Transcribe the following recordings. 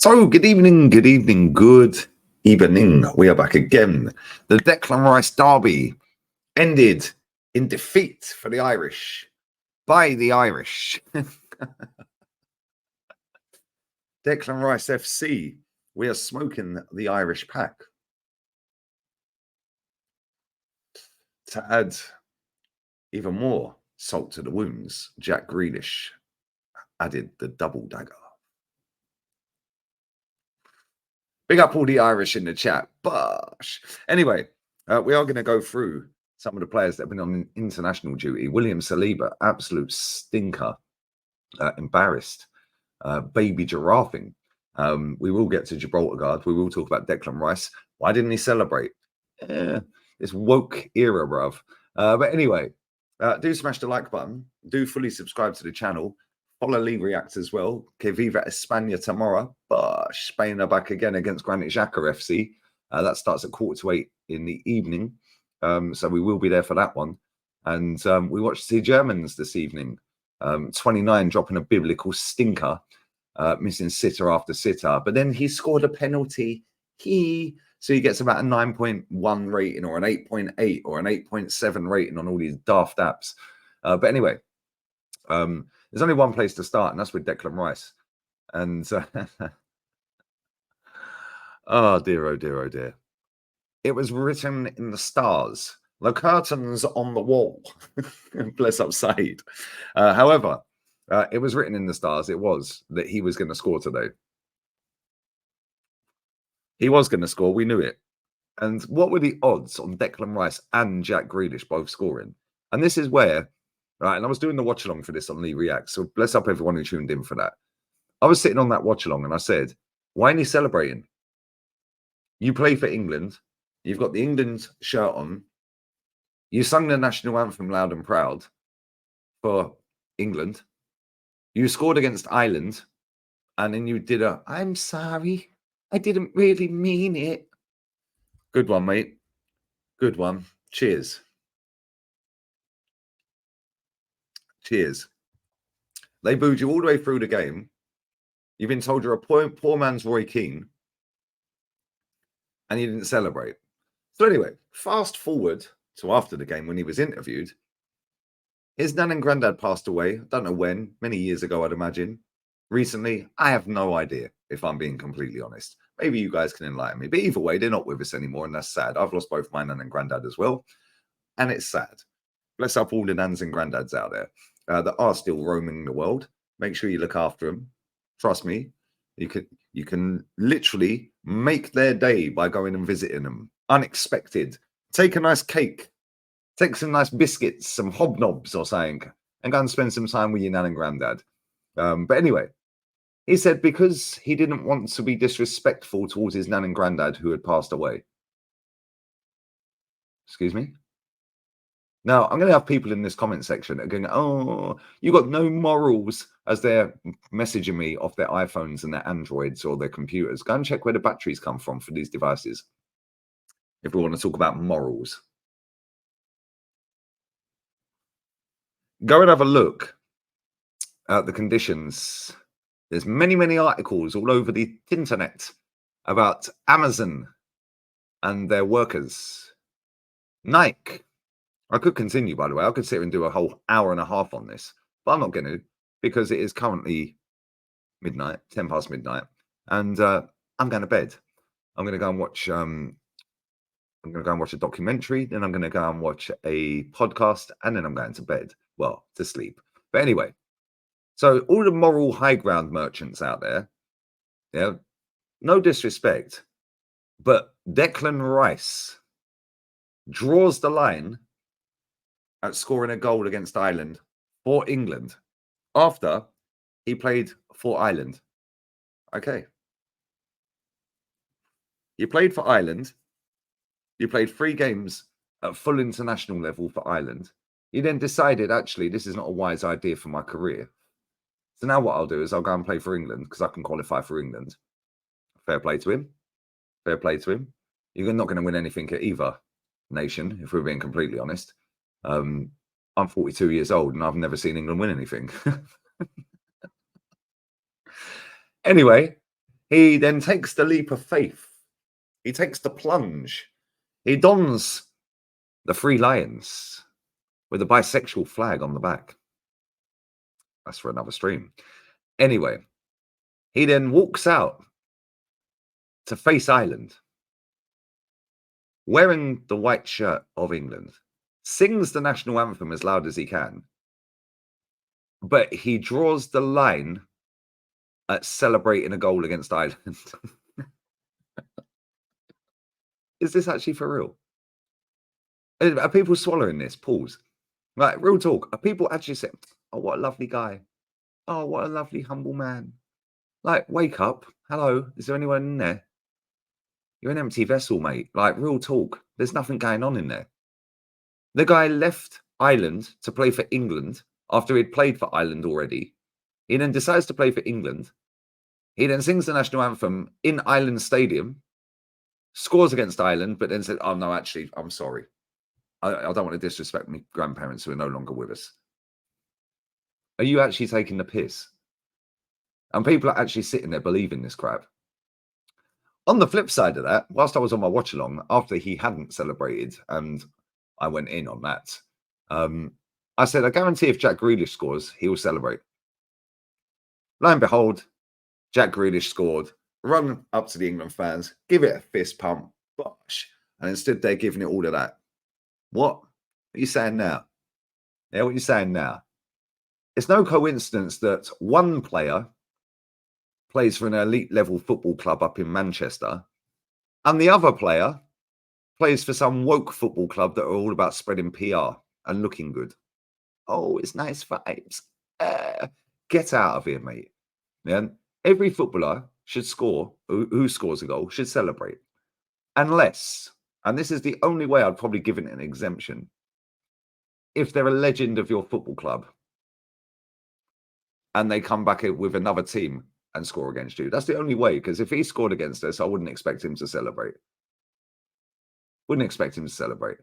So, good evening, good evening, good evening. We are back again. The Declan Rice derby ended in defeat for the Irish by the Irish. Declan Rice FC, we are smoking the Irish pack. To add even more salt to the wounds, Jack Grealish added the double dagger. Big up all the Irish in the chat. Bosh. Anyway, we are going to go through some of the players that have been on international duty. William Saliba, absolute stinker, embarrassed, baby giraffing. We will get to Gibraltar Guard. We will talk about Declan Rice. Why didn't he celebrate? This woke era, bruv. But anyway, do smash the like button. Do fully subscribe to the channel. Follow Lee Reacts as well. Que viva España tomorrow. But Spain are back again against Granit Xhaka FC. That starts at 7:45 in the evening. So we will be there for that one. And we watched the Germans this evening. 29 dropping a biblical stinker, missing sitter after sitter. But then he scored a penalty. So he gets about a 9.1 rating or an 8.8 or an 8.7 rating on all these daft apps. But anyway, there's only one place to start, and that's with Declan Rice. And oh dear, oh dear, oh dear. It was written in the stars, the curtains on the wall. Bless up Said. However, it was written in the stars. It was that he was going to score today. He was going to score. We knew it. And what were the odds on Declan Rice and Jack Grealish both scoring? And this is where, right, and I was doing the watch along for this on Lee Reacts. So bless up everyone who tuned in for that. I was sitting on that watch along and I said, why ain't he celebrating? You play for England. You've got the England shirt on. You sung the national anthem loud and proud for England. You scored against Ireland. And then you did I'm sorry. I didn't really mean it. Good one, mate. Good one. Cheers. Cheers. They booed you all the way through the game. You've been told you're a poor man's Roy Keane. And you didn't celebrate. So anyway, fast forward to after the game when he was interviewed. His nan and granddad passed away. I don't know when. Many years ago, I'd imagine. Recently, I have no idea, if I'm being completely honest. Maybe you guys can enlighten me. But either way, they're not with us anymore, and that's sad. I've lost both my nan and granddad as well. And it's sad. Bless up all the nans and granddads out there that are still roaming the world. Make sure you look after them. Trust me, you can literally make their day by going and visiting them. Unexpected. Take a nice cake. Take some nice biscuits, some hobnobs or something, and go and spend some time with your nan and granddad. But anyway, he said because he didn't want to be disrespectful towards his nan and granddad who had passed away. Excuse me? Now, I'm going to have people in this comment section that are going, oh, you got no morals, as they're messaging me off their iPhones and their Androids or their computers. Go and check where the batteries come from for these devices, if we want to talk about morals. Go and have a look at the conditions. There's many, many articles all over the internet about Amazon and their workers. Nike. I could continue, by the way. I could sit here and do a whole hour and a half on this, but I'm not going to, because it is currently midnight, 10 past midnight, and I'm going to bed. I'm going to go and watch. I'm going to go and watch a documentary. Then I'm going to go and watch a podcast, and then I'm going to bed. Well, to sleep. But anyway, so all the moral high ground merchants out there, yeah, no disrespect, but Declan Rice draws the line at scoring a goal against Ireland for England after he played for Ireland. Okay. You played for Ireland. You played 3 games at full international level for Ireland. You then decided, actually, this is not a wise idea for my career. So now what I'll do is I'll go and play for England because I can qualify for England. Fair play to him. Fair play to him. You're not going to win anything at either nation, if we're being completely honest. I'm 42 years old and I've never seen England win anything. Anyway, He then takes the leap of faith. He takes the plunge. He dons the Three Lions with a bisexual flag on the back. That's for another stream. Anyway, he then walks out to face Ireland, wearing the white shirt of England, sings the national anthem as loud as he can, but he draws the line at celebrating a goal against Ireland. Is this actually for real? Are people swallowing this? Pause. Like, real talk. Are people actually saying, oh, what a lovely guy. Oh, what a lovely, humble man. Like, wake up. Hello. Is there anyone in there? You're an empty vessel, mate. Like, real talk. There's nothing going on in there. The guy left Ireland to play for England after he'd played for Ireland already. He then decides to play for England. He then sings the national anthem in Ireland Stadium, scores against Ireland, but then said, oh, no, actually, I'm sorry. I don't want to disrespect my grandparents who are no longer with us. Are you actually taking the piss? And people are actually sitting there believing this crap. On the flip side of that, whilst I was on my watch along, after he hadn't celebrated, and I went in on that, I said, I guarantee if Jack Grealish scores, he will celebrate. Lo and behold, Jack Grealish scored, run up to the England fans, give it a fist pump, bosh, and then stood there giving it all of that. What are you saying now? Yeah, what are you saying now? It's no coincidence that one player plays for an elite level football club up in Manchester, and the other player plays for some woke football club that are all about spreading PR and looking good. Oh, it's nice vibes. Get out of here, mate. Yeah, every footballer should score, who scores a goal, should celebrate. Unless, and this is the only way I'd probably give it an exemption, if they're a legend of your football club and they come back with another team and score against you. That's the only way, because if he scored against us, I wouldn't expect him to celebrate. Wouldn't expect him to celebrate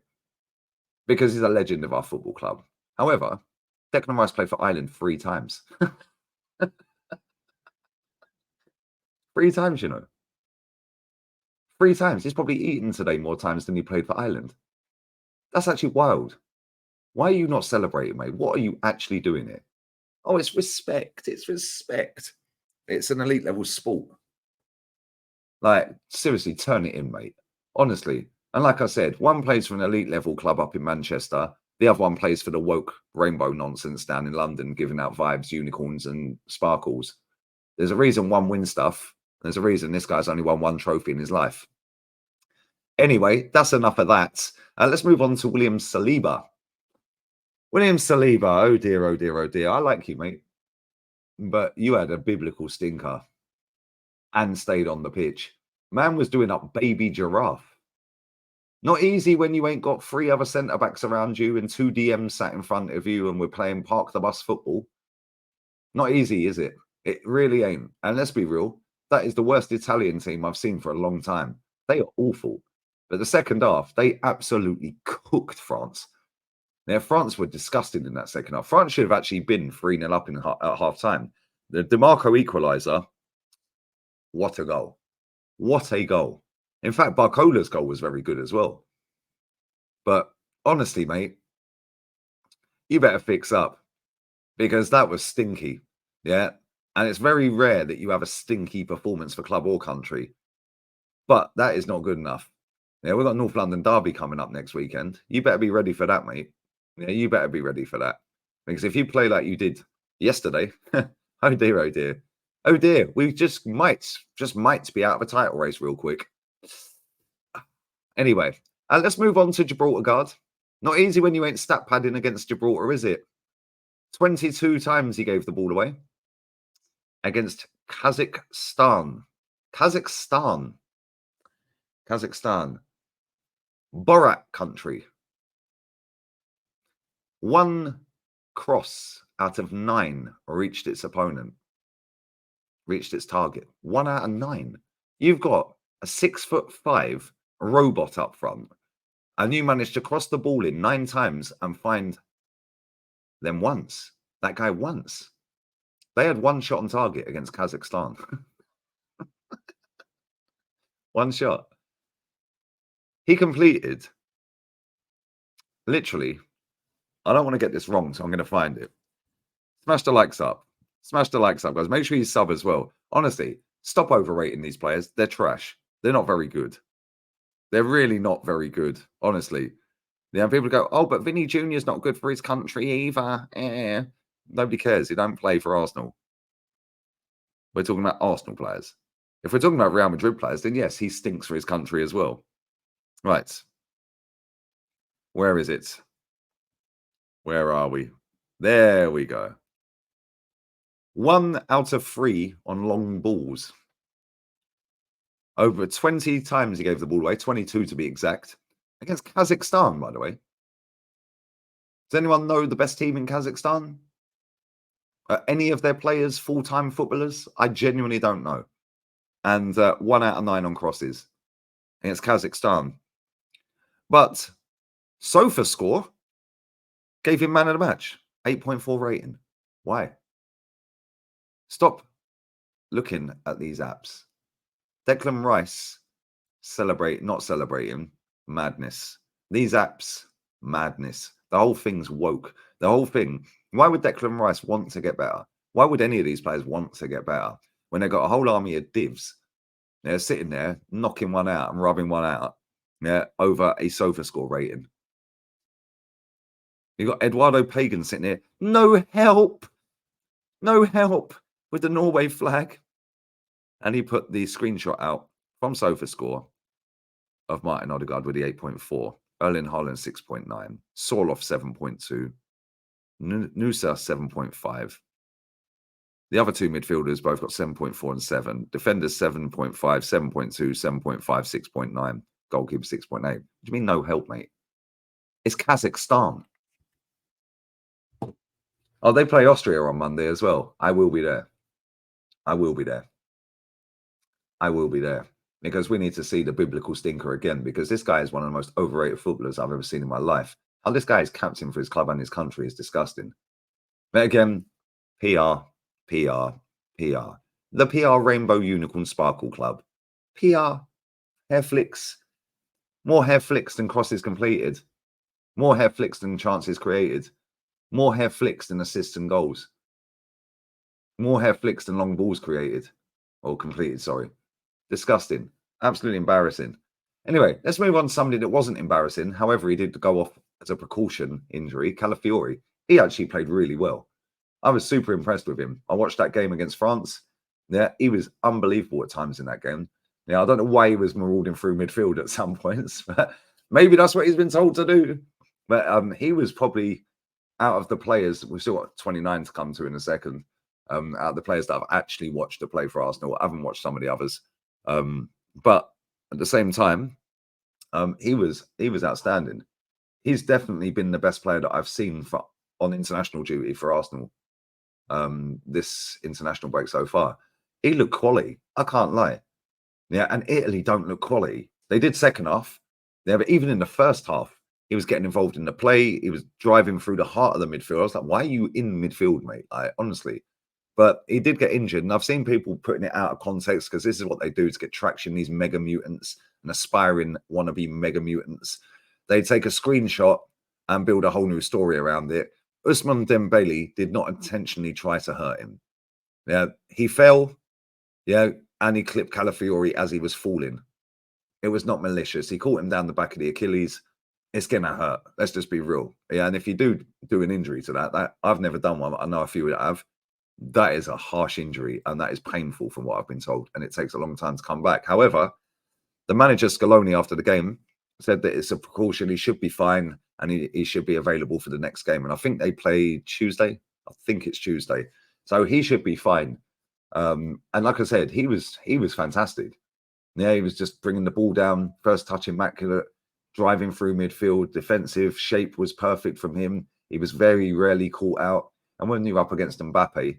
because he's a legend of our football club. However, Declan Rice played for Ireland 3 times. 3 times, you know. 3 times. He's probably eaten today more times than he played for Ireland. That's actually wild. Why are you not celebrating, mate? What are you actually doing here? Oh, it's respect. It's respect. It's an elite level sport. Like, seriously, turn it in, mate. Honestly. And like I said, one plays for an elite level club up in Manchester. The other one plays for the woke rainbow nonsense down in London, giving out vibes, unicorns and sparkles. There's a reason one wins stuff. There's a reason this guy's only won 1 trophy in his life. Anyway, that's enough of that. Let's move on to William Saliba. William Saliba, oh dear, oh dear, oh dear. I like you, mate. But you had a biblical stinker and stayed on the pitch. Man was doing up baby giraffe. Not easy when you ain't got 3 other centre-backs around you and 2 DMs sat in front of you and we're playing park the bus football. Not easy, is it? It really ain't. And let's be real, that is the worst Italian team I've seen for a long time. They are awful. But the second half, they absolutely cooked France. Now, France were disgusting in that second half. France should have actually been 3-0 up at half-time. The DeMarco equaliser, what a goal. What a goal. In fact, Barcola's goal was very good as well. But honestly, mate, you better fix up because that was stinky. Yeah. And it's very rare that you have a stinky performance for club or country. But that is not good enough. Yeah, we've got North London Derby coming up next weekend. You better be ready for that, mate. Yeah, you better be ready for that. Because if you play like you did yesterday, oh dear, oh dear. Oh dear, we just might be out of a title race real quick. Anyway, let's move on to Gibraltar guard. Not easy when you ain't stat padding against Gibraltar, is it? 22 times he gave the ball away against Kazakhstan. Kazakhstan. Borat country. 1 cross out of 9 reached its opponent. Reached its target. 1 out of 9. You've got a 6'5" robot up front, and you managed to cross the ball in 9 times and find them once. That guy once. They had 1 shot on target against Kazakhstan. One shot. He completed, literally, I don't want to get this wrong, so I'm going to find it. Smash the likes up. Smash the likes up, guys. Make sure you sub as well. Honestly, stop overrating these players. They're trash. They're not very good. They're really not very good, honestly. Yeah, people go, oh, but Vinny Jr.'s not good for his country either. Nobody cares. He don't play for Arsenal. We're talking about Arsenal players. If we're talking about Real Madrid players, then yes, he stinks for his country as well. Right. Where is it? Where are we? There we go. 1 out of 3 on long balls. Over 20 times he gave the ball away, 22 to be exact. Against Kazakhstan, by the way. Does anyone know the best team in Kazakhstan? Are any of their players full-time footballers? I genuinely don't know. And 1 out of 9 on crosses against Kazakhstan. But SofaScore gave him man of the match, 8.4 rating. Why? Stop looking at these apps. Declan Rice not celebrating, madness. These apps, madness. The whole thing's woke. The whole thing. Why would Declan Rice want to get better? Why would any of these players want to get better when they've got a whole army of divs? They're sitting there, knocking one out and rubbing one out, over a SofaScore rating. You've got Eduardo Pagan sitting there, no help with the Norway flag. And he put the screenshot out from SofaScore of Martin Odegaard with the 8.4, Erling Haaland 6.9, Sorloth 7.2, Nusa 7.5. The other two midfielders both got 7.4 and 7. Defenders 7.5, 7.2, 7.5, 6.9. Goalkeeper 6.8. What do you mean no help, mate? It's Kazakhstan. Oh, they play Austria on Monday as well. I will be there. I will be there. I will be there. Because we need to see the biblical stinker again, because this guy is one of the most overrated footballers I've ever seen in my life. How this guy is captain for his club and his country is disgusting. But again, PR. The PR Rainbow Unicorn Sparkle Club. PR. Hair flicks. More hair flicks than crosses completed. More hair flicks than chances created. More hair flicks than assists and goals. More hair flicks than long balls created. Or completed, sorry. Disgusting. Absolutely embarrassing. Anyway, let's move on to somebody that wasn't embarrassing. However, he did go off as a precaution injury. Calafiori. He actually played really well. I was super impressed with him. I watched that game against France. Yeah, he was unbelievable at times in that game. Yeah, I don't know why he was marauding through midfield at some points, but maybe that's what he's been told to do. But he was probably out of the players, we've still got 29 to come to in a second, out of the players that I've actually watched to play for Arsenal. I haven't watched some of the others. But at the same time, he was outstanding. He's definitely been the best player that I've seen on international duty for Arsenal this international break so far. He looked quality. I can't lie. Yeah, and Italy don't look quality. They did second half. Yeah, but even in the first half, he was getting involved in the play. He was driving through the heart of the midfield. I was like, why are you in midfield, mate? Honestly. But he did get injured. And I've seen people putting it out of context because this is what they do to get traction, these mega mutants and aspiring wannabe mega mutants. They take a screenshot and build a whole new story around it. Ousmane Dembele did not intentionally try to hurt him. Yeah, he fell. Yeah, and he clipped Calafiori as he was falling. It was not malicious. He caught him down the back of the Achilles. It's gonna hurt. Let's just be real. Yeah, and if you do an injury to that I've never done one. I know a few that have. That is a harsh injury, and that is painful from what I've been told, and it takes a long time to come back. However, the manager Scaloni after the game said that it's a precaution. He should be fine, and he should be available for the next game. And I think they play Tuesday. I think it's Tuesday, so he should be fine. And like I said, he was fantastic. Yeah, he was just bringing the ball down, first touch immaculate, driving through midfield, defensive shape was perfect from him. He was very rarely caught out. And when you're up against Mbappe,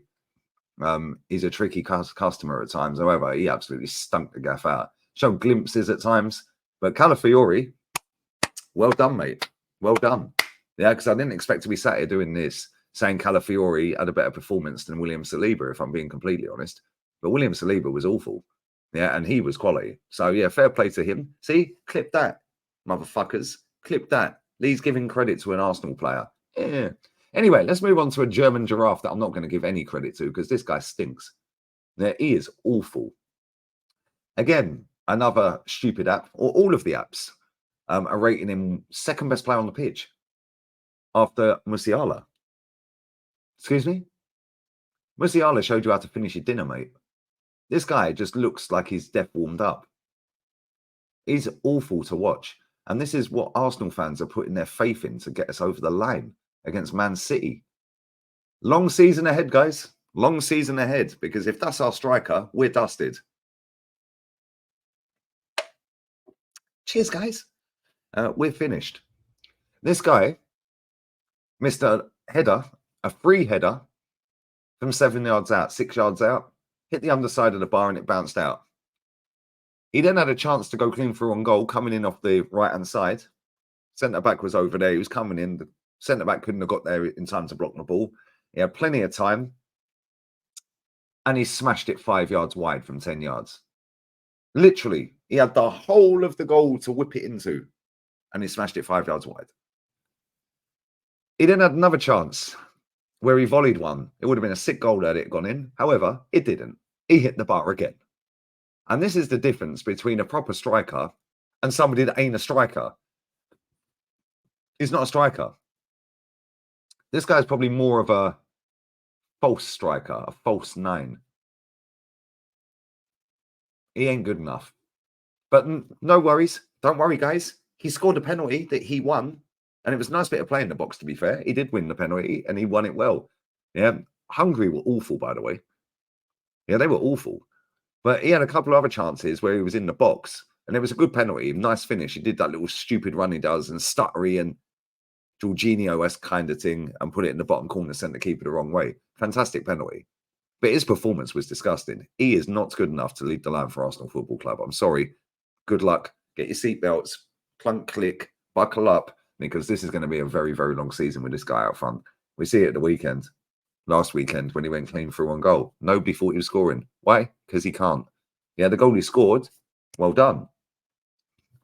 he's a tricky customer at times. However, he absolutely stunk the gaff out. Showed glimpses at times. But Calafiori, well done, mate. Well done. Yeah, because I didn't expect to be sat here doing this, saying Calafiori had a better performance than William Saliba, if I'm being completely honest. But William Saliba was awful. Yeah, and he was quality. So yeah, fair play to him. See, clip that, motherfuckers. Clip that. Lee's giving credit to an Arsenal player. Yeah. Anyway, let's move on to a German giraffe that I'm not going to give any credit to because this guy stinks. Yeah, he is awful. Again, another stupid app, or all of the apps are rating him second best player on the pitch after Musiala. Excuse me? Musiala showed you how to finish your dinner, mate. This guy just looks like he's death warmed up. He's awful to watch. And this is what Arsenal fans are putting their faith in to get us over the line against Man City. Long season ahead, guys. Long season ahead. Because if that's our striker, we're dusted. Cheers, guys. We're finished. This guy missed a header, a free header from 7 yards out, 6 yards out, hit the underside of the bar and it bounced out. He then had a chance to go clean through on goal, coming in off the right-hand side. Centre-back was over there. He was coming in. The centre-back couldn't have got there in time to block the ball. He had plenty of time. And he smashed it 5 yards wide from 10 yards. Literally, he had the whole of the goal to whip it into. And he smashed it 5 yards wide. He then had another chance where he volleyed one. It would have been a sick goal had it gone in. However, it didn't. He hit the bar again. And this is the difference between a proper striker and somebody that ain't a striker. He's not a striker. This guy's probably more of a false striker, a false nine. He ain't good enough. But no worries. Don't worry, guys. He scored a penalty that he won. And it was a nice bit of play in the box, to be fair. He did win the penalty and he won it well. Yeah. Hungary were awful, by the way. Yeah, they were awful. But he had a couple of other chances where he was in the box. And it was a good penalty. Nice finish. He did that little stupid run he does and stuttery and Jorginho-esque kind of thing and put it in the bottom corner, sent the keeper the wrong way. Fantastic penalty. But his performance was disgusting. He is not good enough to lead the line for Arsenal Football Club. I'm sorry. Good luck. Get your seatbelts. Clunk, click. Buckle up. Because this is going to be a very, very long season with this guy out front. We see it at the weekend. Last weekend when he went clean through on goal. Nobody thought he was scoring. Why? Because he can't. Yeah, the goal he scored, well done.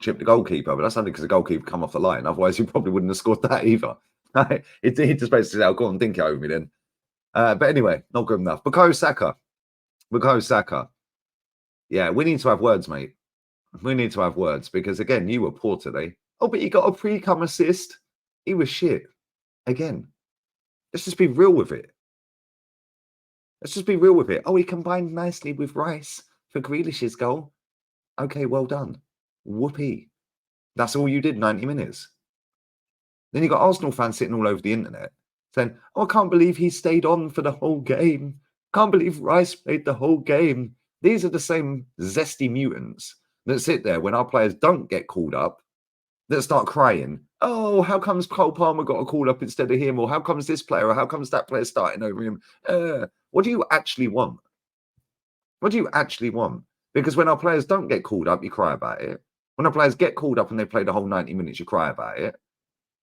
Chipped the goalkeeper, but that's only because the goalkeeper come off the line. Otherwise, he probably wouldn't have scored that either. He just basically said, "Oh, go on, think it over me then." But anyway, not good enough. Bukayo Saka. Yeah, we need to have words, mate. We need to have words because, again, you were poor today. Oh, but you got a pre-come assist. He was shit. Again, let's just be real with it. Let's just be real with it. Oh, he combined nicely with Rice for Grealish's goal. Okay, well done. Whoopee. That's all you did, 90 minutes. Then you got Arsenal fans sitting all over the internet saying, oh, I can't believe he stayed on for the whole game. Can't believe Rice played the whole game. These are the same zesty mutants that sit there when our players don't get called up, that start crying. Oh, how comes Cole Palmer got a call up instead of him? Or how comes this player? Or how comes that player starting over him? What do you actually want? What do you actually want? Because when our players don't get called up, you cry about it. When our players get called up and they play the whole 90 minutes, you cry about it.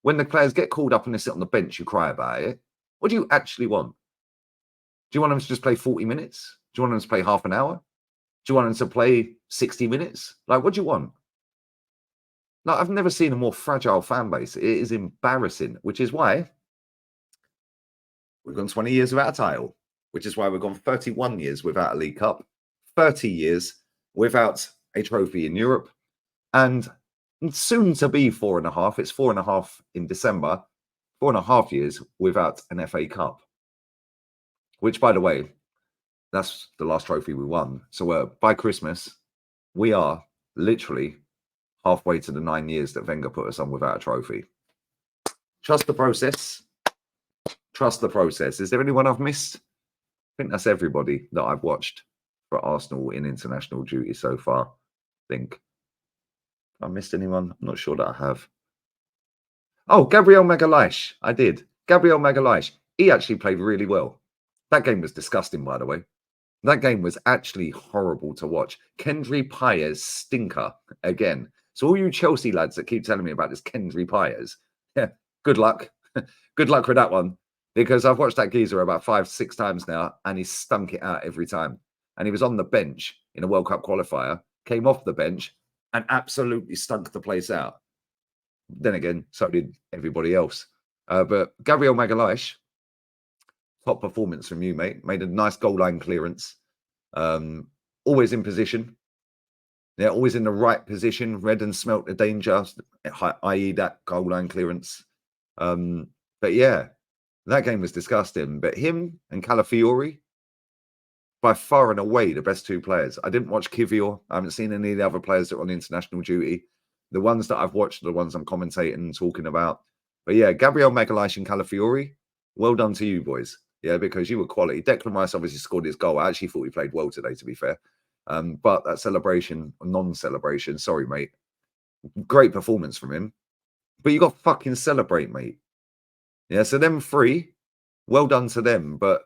When the players get called up and they sit on the bench, you cry about it. What do you actually want? Do you want them to just play 40 minutes? Do you want them to play half an hour? Do you want them to play 60 minutes? Like, what do you want? Like, I've never seen a more fragile fan base. It is embarrassing, which is why we've gone 20 years without a title, which is why we've gone 31 years without a League Cup, 30 years without a trophy in Europe, and soon to be 4.5. It's 4.5 in December, 4.5 years without an FA Cup, which, by the way, that's the last trophy we won. So by Christmas, we are literally halfway to the 9 years that Wenger put us on without a trophy. Trust the process. Trust the process. Is there anyone I've missed? I think that's everybody that I've watched for Arsenal in international duty so far. I think. Have I missed anyone? I'm not sure that I have. Oh, Gabriel Magalhaes. I did. Gabriel Magalhaes. He actually played really well. That game was disgusting, by the way. That game was actually horrible to watch. Kendry Paez stinker again. So all you Chelsea lads that keep telling me about this Kendry Paez, yeah, good luck. Good luck with that one. Because I've watched that geezer about 5-6 times now and he's stunk it out every time. and he was on the bench in a World Cup qualifier, came off the bench and absolutely stunk the place out. Then again, so did everybody else. But Gabriel Magalhaes, top performance from you, mate. Made a nice goal line clearance. Always in position. Yeah, always in the right position. Read and smelt the danger, i.e. that goal line clearance. But yeah, that game was disgusting. But him and Calafiori, by far and away the best two players. I didn't watch Kivior. I haven't seen any of the other players that are on international duty. The ones that I've watched are the ones I'm commentating and talking about. But yeah, Gabriel Magalhaes and Calafiori, well done to you boys. Yeah, because you were quality. Declan Rice obviously scored his goal. I actually thought he played well today, to be fair. But that celebration, non-celebration, sorry, mate. Great performance from him. But you got to fucking celebrate, mate. Yeah, so them three, well done to them. But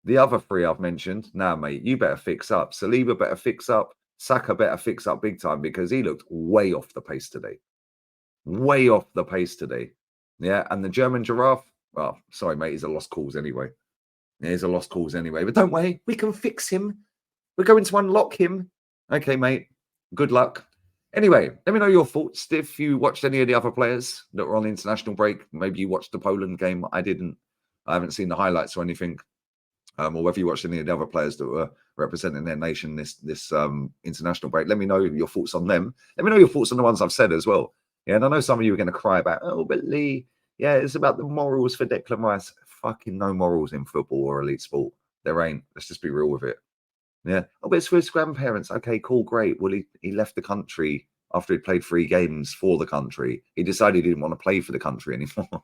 the other three I've mentioned, nah, mate, you better fix up. Saliba better fix up. Saka better fix up big time because he looked way off the pace today. Way off the pace today. Yeah, and the German giraffe, well, sorry, mate, he's a lost cause anyway. Yeah, he's a lost cause anyway. But don't worry, we can fix him. We're going to unlock him. Okay, mate. Good luck. Anyway, let me know your thoughts. If you watched any of the other players that were on the international break, maybe you watched the Poland game. I didn't. I haven't seen the highlights or anything. Or whether you watched any of the other players that were representing their nation this international break. Let me know your thoughts on them. Let me know your thoughts on the ones I've said as well. Yeah, and I know some of you are going to cry about, oh, but Lee, yeah, it's about the morals for Declan Rice. Fucking no morals in football or elite sport. There ain't. Let's just be real with it. Yeah. Oh, but it's for his grandparents. Okay, cool, great. Well, he left the country after he played 3 games for the country. He decided he didn't want to play for the country anymore.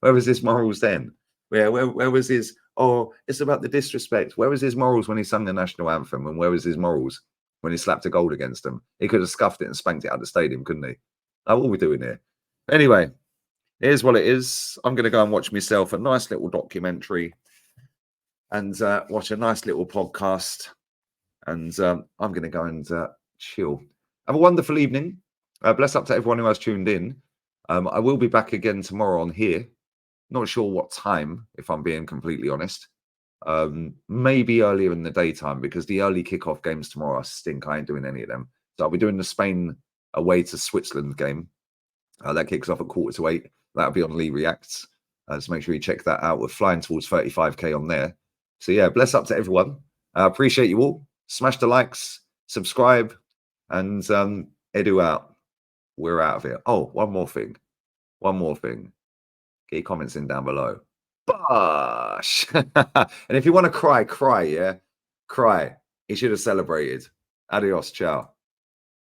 Where was his morals then? Where was his, oh, it's about the disrespect. Where was his morals when he sung the national anthem? And where was his morals when he slapped a goal against them? He could have scuffed it and spanked it out of the stadium, couldn't he? Oh, what are we doing here? Anyway, here's what it is. I'm going to go and watch myself a nice little documentary and watch a nice little podcast. And I'm going to go and chill. Have a wonderful evening. Bless up to everyone who has tuned in. I will be back again tomorrow on here. Not sure what time, if I'm being completely honest. Maybe earlier in the daytime because the early kickoff games tomorrow stink. I ain't doing any of them. So I'll be doing the Spain away to Switzerland game. That kicks off at 7:45. That'll be on Lee Reacts. So make sure you check that out. We're flying towards 35k on there. So yeah, bless up to everyone. I appreciate you all. Smash the likes, subscribe, and Edu out. We're out of here. Oh, one more thing. Get your comments in down below. Bosh! And if you want to cry, yeah? Cry. He should have celebrated. Adios, ciao.